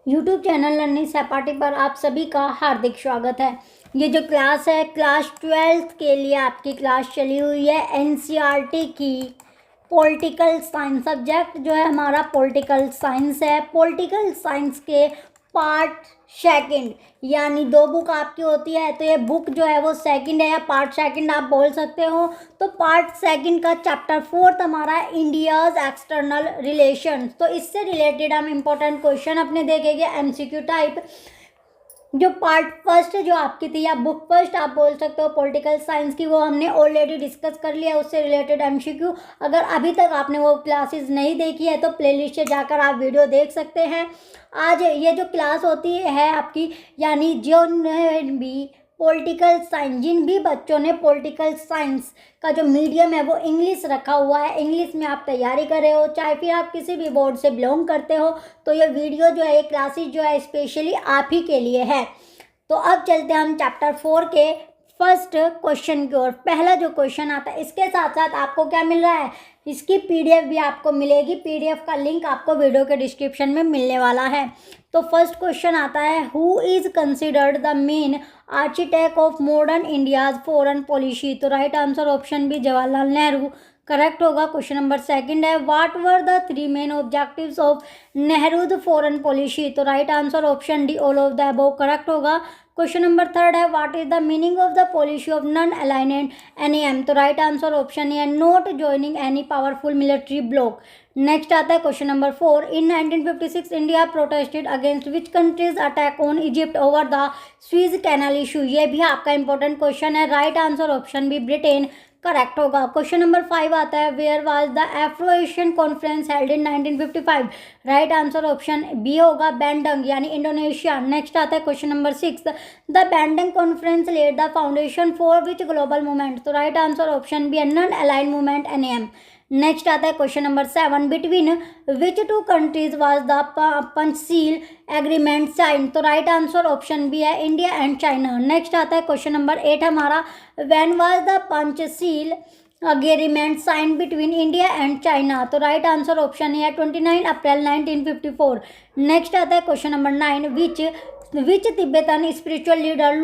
YouTube channel learning सहपाठी पर आप सभी का हार्दिक स्वागत है। ये जो क्लास है क्लास 12th के लिए आपकी क्लास चली हुई है एनसीईआरटी की। पॉलिटिकल साइंस सब्जेक्ट जो है हमारा पॉलिटिकल साइंस है। पॉलिटिकल साइंस के पार्ट सेकंड यानी 2 बुक आपकी होती है, तो ये बुक जो है वो सेकंड है या पार्ट सेकंड आप बोल सकते हो। तो पार्ट सेकंड का चैप्टर 4 हमारा इंडियाज एक्सटर्नल रिलेशंस। तो इससे रिलेटेड हम इम्पोर्टेंट क्वेश्चन अपने देखेंगे एमसीक्यू टाइप। जो पार्ट फर्स्ट जो आपकी थी या बुक फर्स्ट आप बोल सकते हो पॉलिटिकल साइंस की, वो हमने ऑलरेडी डिस्कस कर लिया। उससे रिलेटेड एमसीक्यू अगर अभी तक आपने वो क्लासेस नहीं देखी है तो प्लेलिस्ट से जाकर आप वीडियो देख सकते हैं। आज ये जो क्लास होती है आपकी, यानी जो भी पॉलिटिकल साइंस, जिन भी बच्चों ने पॉलिटिकल साइंस का जो मीडियम है वो इंग्लिश रखा हुआ है, इंग्लिश में आप तैयारी कर रहे हो, चाहे फिर आप किसी भी बोर्ड से बिलोंग करते हो, तो ये वीडियो जो है, ये क्लासेस जो है स्पेशली आप ही के लिए है। तो अब चलते हैं हम चैप्टर 4 के फर्स्ट क्वेश्चन की ओर। पहला जो क्वेश्चन आता है, इसके साथ साथ आपको क्या मिल रहा है, इसकी पीडीएफ भी आपको मिलेगी। पीडीएफ का लिंक आपको वीडियो के डिस्क्रिप्शन में मिलने वाला है। तो फर्स्ट क्वेश्चन आता है, who is considered the main architect of modern India's foreign policy. तो right answer option B Jawaharlal Nehru correct होगा। क्वेश्चन नंबर सेकंड है, what were the 3 main objectives of Nehru foreign policy. तो right answer option D all of the above correct होगा। Question number third है, what is the meaning of the policy of non aligned NAM. तो right answer option A, not joining any powerful military bloc. Next आता है question number 4, in 1956 India protested against which countries attack on Egypt over the Suez canal issue. ये भी आपका important question है। Right answer option B Britain correct होगा। Question number 5 आता है, where was the Afro Asian conference held in 1955। Right answer option B होगा Bandung यानी Indonesia. Next आता है question number 6, the Bandung conference lead the foundation for which global movement. तो right answer option B non aligned movement NAM. Next आता है question number 7, between which 2 countries was the Panchsheel agreement signed. तो right answer option B है India and China. Next आता है question number 8 हमारा, when was the Panchsheel agreement signed between India and China. तो right answer option है 29 April 1954। Next आता है question number 9, which Tibetan spiritual leader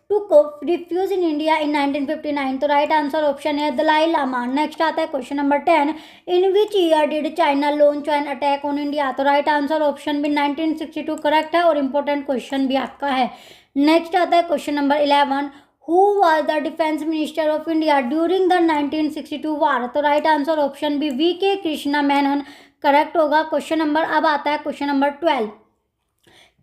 took refuge in India in 1959. तो right answer option है Dalai Lama. Next आता है question number 10, in which year did China launch an attack on India. तो right answer option भी 1962 correct है और important question भी आपका है। नेक्स्ट आता है question number 11, who was the defence minister of India during the 1962 war. तो right answer option B V K. Krishna Menon correct होगा। क्वेश्चन नंबर अब आता है क्वेश्चन नंबर 12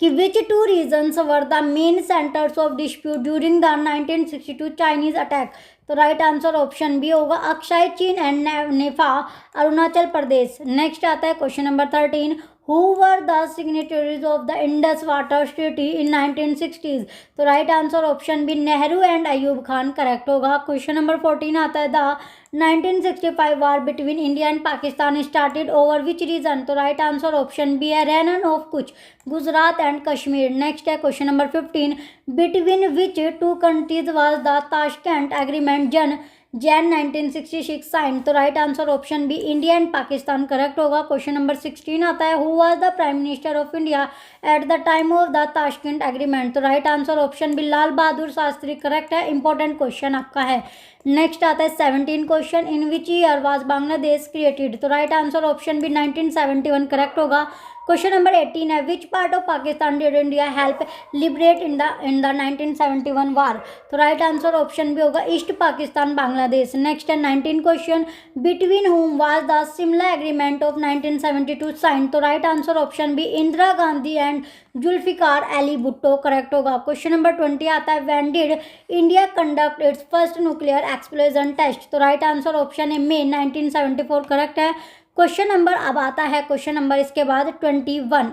कि which 2 reasons were the main centres of dispute during the 1962 Chinese attack. तो right answer option B होगा Aksai Chin and NEFA Arunachal Pradesh. Next आता है question number 13, who were the signatories of the Indus water treaty in 1960s। तो right answer option B Nehru and Ayub Khan correct होगा। Question number 14 आता है, the 1965 war between India and Pakistan started over which reason. तो right answer option B है Rann of Kutch, Gujarat and Kashmir. Next है question number 15, between which 2 countries was the Tashkent agreement in 1966 sign. तो right answer option B India and Pakistan correct होगा। Question number 16 आता है, who was the prime minister of India at the time of the Tashkent agreement. तो right answer option B Lal Bahadur Shastri correct है। Important question आपका है। Next आता है 17 question, in which year was Bangladesh created. तो right answer option B 1971 correct होगा। Question number 18 है, which part of Pakistan did India help liberate in the 1971 वार। तो राइट आंसर ऑप्शन भी होगा ईस्ट पाकिस्तान बांग्लादेश। नेक्स्ट है 19 question, between whom was the Shimla agreement of 1972 signed. तो right answer option B Indira Gandhi and Zulfikar Ali Bhutto correct होगा। Question number 20 आता है, when did India conduct its first nuclear explosion test. तो right answer option है May 1974 correct है। Question number अब आता है क्वेश्चन नंबर इसके बाद 21।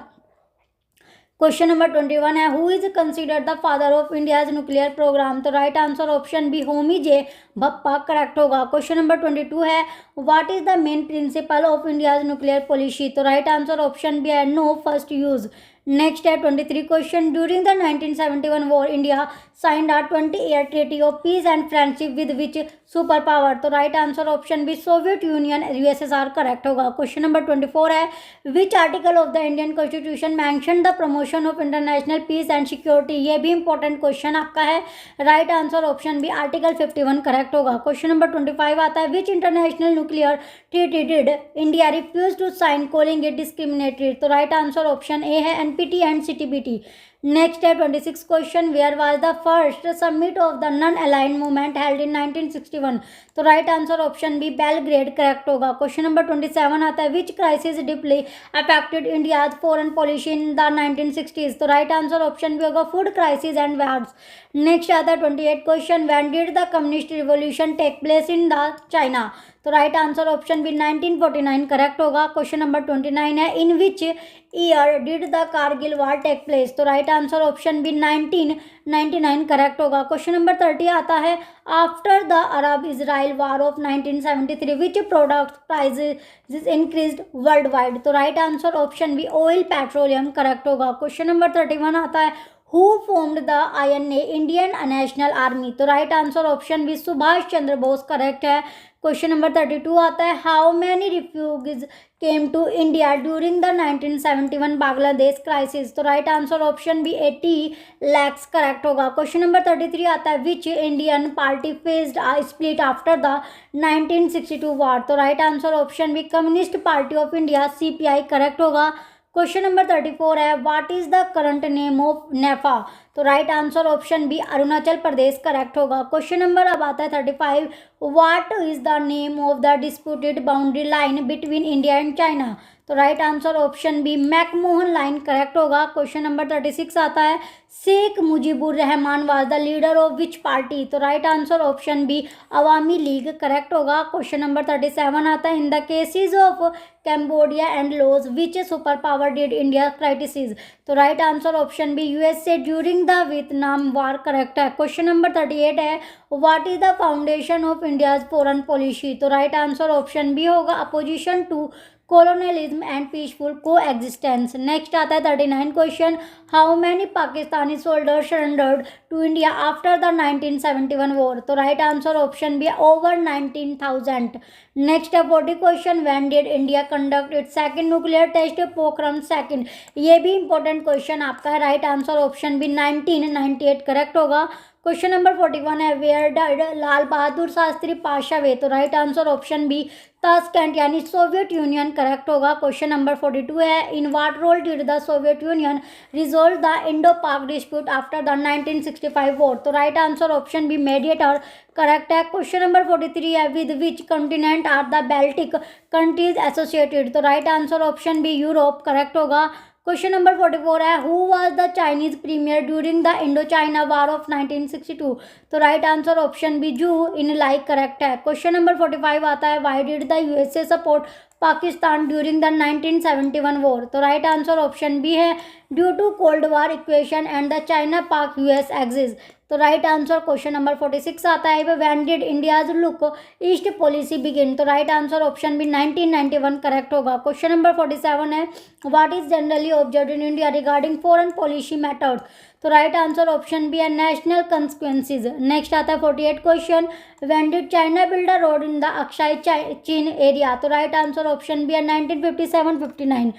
क्वेश्चन नंबर 21 है, who is considered the father of India's nuclear program. तो right answer option B Homi J Bhabha correct होगा। क्वेश्चन नंबर 22 है, what is the main principle of India's nuclear policy. तो राइट आंसर ऑप्शन बी है no first use. Next है 23 question, during the 1971 war India signed a 20-year treaty of peace and friendship with which super power, तो right answer option B Soviet Union USSR correct होगा। Question number 24 है which article of the Indian constitution mention the promotion of international peace and security, ये भी important question आपका है। Right answer option B article 51 correct होगा। Question number 25 आता है which international nuclear treaty did India refuse to sign calling it discriminatory, तो right answer option A है NPT and CTBT. Next है 26 question where was the first summit of the non aligned movement held in 1961, तो right answer option B Belgrade correct होगा। Question number 27 आता है which crisis deeply affected India's foreign policy in the 1960s, तो right answer option B होगा food crisis and wars. Next आता है 28 question when did the communist revolution take place in the China, तो right answer option B 1949 correct होगा। Question number 29 है in which year did the Kargil war take place, तो right answer option B 1999 correct होगा। Question number 30 आता है after the Arab Israel war of 1973 which product prices increased world wide, तो right answer option B oil petroleum correct होगा। Question number 31 आता है who formed the INA Indian national army, तो right answer option B Subhash Chandra Bose correct है। Question number 32 आता है how many refugees came to India during the 1971 Bangladesh crisis, तो right answer option B 80 lakhs correct होगा। Question number 33 आता है which Indian party faced a split after the 1962 war, तो right answer option B communist party of India CPI correct होगा। Question number 34 है what is the current name of NEFA, तो right answer option B Arunachal Pradesh correct होगा। Question number अब आता है 35 what is the name of the disputed boundary line between India and China, तो right answer option B McMahon line correct होगा। Question number 36 आता है Sheikh Mujibur Rahman was the leader of which party, तो right answer option B Awami League correct होगा। Question number 37 आता है in the cases of Cambodia and Laos which super power did India criticise, तो right answer option B USA during the Vietnam war correct है। Question number 38 है what is the foundation of India's foreign policy, तो right answer option B होगा opposition to colonialism and peaceful coexistence। Next आता है 39 question how many Pakistani soldiers surrendered to India after the 1971 war, तो right answer option B over 19,000। Next है 40 question when did India conduct its second nuclear test Pokhran second, ये भी important question आपका है। Right answer option B 1998 correct होगा। Question number 41 है where did Lal Bahadur Shastri pass away, तो right answer option B Tashkent यानी Soviet union correct होगा। Question number 42 है in what role did the Soviet union resolve the Indo Pak dispute after the 1965 war, तो right answer option B mediator correct है। Question number 43 है with which continent are the Baltic countries associated, तो right answer option B Europe correct होगा। Question number 44 है who was the Chinese premier during the Indo China war of 1962, तो right answer option B Zhou Enlai correct है। Question number 45 आता है why did the USA support Pakistan during the 1971 war, तो right answer option B है due to cold war equation and the China पाक US axis, तो right answer question number 46 आता है when did India's look east policy begin, तो right answer option B 1991 correct होगा। Question number 47 है what is generally observed in India regarding foreign policy methods, तो right answer option B है national consequences. Next आता है 48 question when did China build a road in the Aksai Chin area, तो right answer option B है 1957-59।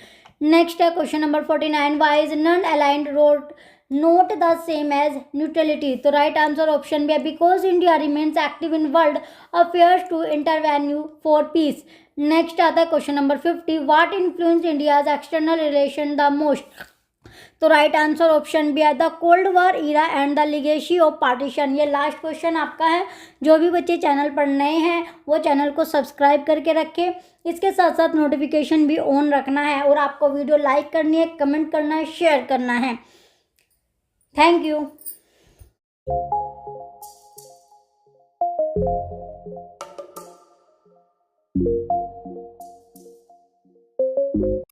Next है question number 49 why is non aligned road not the same as neutrality, तो right answer option B है because India remains active in world affairs to intervene for peace. Next आता है question number 50 what influence India's external relation the most, तो right answer option B है the cold war era and the legacy of partition. ये last question आपका है। जो भी बच्चे चैनल पर नए हैं वो चैनल को सब्सक्राइब करके रखें, इसके साथ साथ नोटिफिकेशन भी ऑन रखना है और आपको वीडियो लाइक करनी है, कमेंट करना है, शेयर करना है। Thank you.